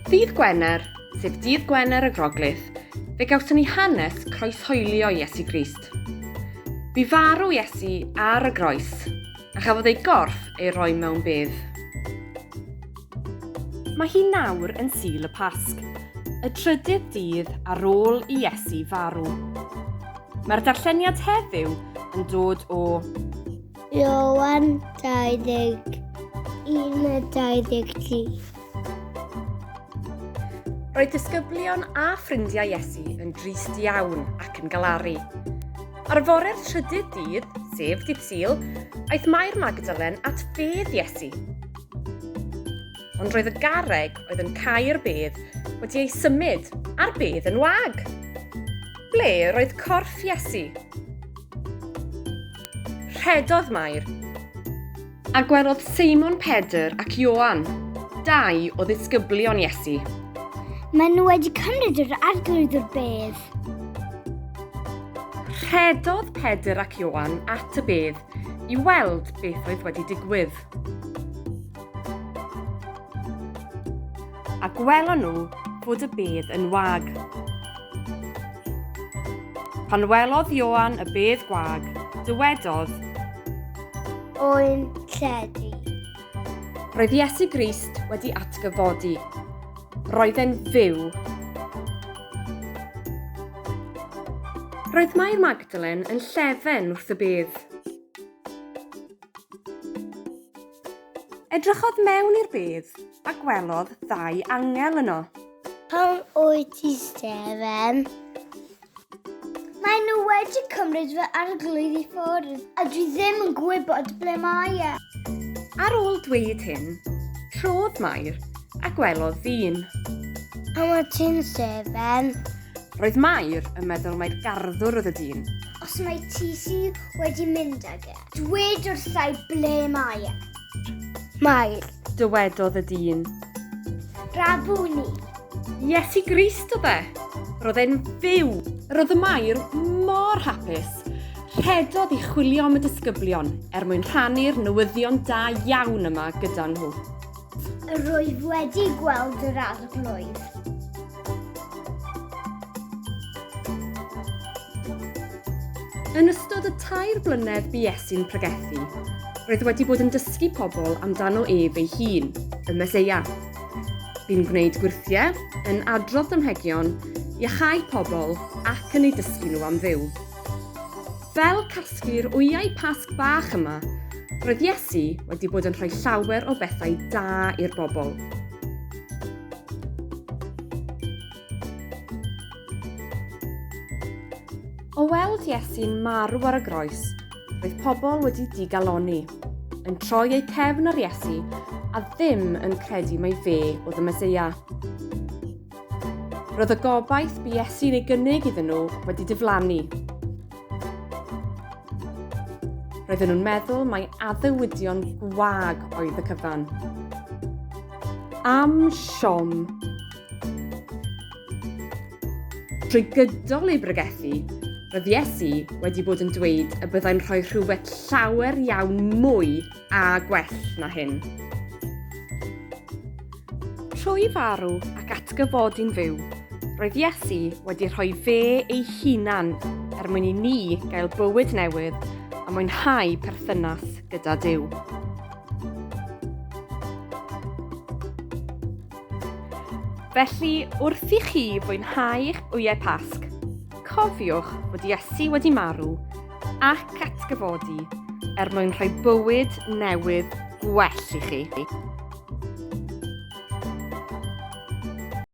Ddydd Gwener, sef Dydd Gwener y Groglith, fe gawson ni hanes croeshoelio Iesu Grist. Bu farw Iesu ar y groes, a chafodd ei gorff ei roi mewn bedd. Mae hi nawr yn Sul y Pasg, y trydydd dydd ar ôl i Iesu farw. Mae'r darlleniad heddiw yn dod o Ioan 20:1-23. Roedd disgyblion a ffrindiau Iesu yn drist iawn ac yn galaru. Ar fore'r trydydd dydd, sef dydd Sul, aeth Mair Magdalen at bedd Iesu. Ond roedd y garreg oedd yn cau'r bedd wedi ei symud a'r bedd yn wag. Ble roedd corff Iesu? Rhedodd Mair, a gwelodd Seimon Pedr ac Ioan, dau o ddisgyblion Iesu. Maen nhw wedi cymryd yr arglwydd o'r bedd. Rhedodd Pedr ac Ioan at y bedd i weld beth oedd wedi digwydd. A gwelon nhw fod y bedd yn wag. Pan welodd Ioan y bedd gwag, dywedodd, O'n lledu. roedd Iesu Grist wedi atgyfodi. Roedd e'n fyw. Roedd Mair Magdalen yn llefen wrth y bedd. Edrychodd mewn i'r bedd a gwelodd ddau angel yno. Pam wyt ti, Stefan? Maen nhw wedi cymryd fy arglwydd i ffwrdd, a dwi ddim yn gwybod ble mae e. Ar ôl dweud hyn, trodd Mair a gwelodd ddyn. Pam wyt ti'n, Stefan? Roedd Mair yn meddwl mai'r garddwr oedd y dyn. Os mae ti sydd wedi mynd ag e, dwed wrthai ble mae e. Mair, Dywedodd y dyn. Rabwni. Iesu Grist oedd e. Roedd e'n fyw. Roedd y Mair mor hapus. Rhedodd i chwilio am y disgyblion mwyn rhannu'r newyddion da iawn yma gyda nhw. Rwyf wedi gweld yr arglwydd. Yn ystod y 2 blynedd bu Iesu'n pregethu, roedd wedi bod yn dysgu pobl amdano ef ei hun, y Meseia. Bu'n gwneud gwirthiau, yn adrodd ymhegion, iachau pobl ac yn ei dysgu nhw am dduw. Fel casglu'r wyau Pasg bach yma, roedd Iesu wedi bod yn rhoi llawer o bethau da i'r bobl. O weld Iesu'n marw ar y groes, roedd pobl wedi digaloni, yn troi eu cefn ar Iesu a ddim yn credu mai fe oedd y Meseia. Roedd y gobaith bu Iesu'n ei gynnig iddyn nhw wedi diflannu. Roedden nhw'n meddwl mai addewidion gwag oedd y cyfan. Am siom. Trwy gydol ei bregethu, roedd Iesu wedi bod yn dweud y byddai'n rhoi rhywbeth llawer iawn mwy a gwell na hyn. Trwy farw ac atgyfodi'n fyw, roedd Iesu wedi rhoi fe ei hunan mwyn i ni gael bywyd newydd a mwynhau perthynas gyda Duw. Felly, wrth i chi fwynhau eich wyau Pasg, cofiwch fod Iesu wedi marw ac atgyfodi mwyn rhoi bywyd newydd gwell i chi.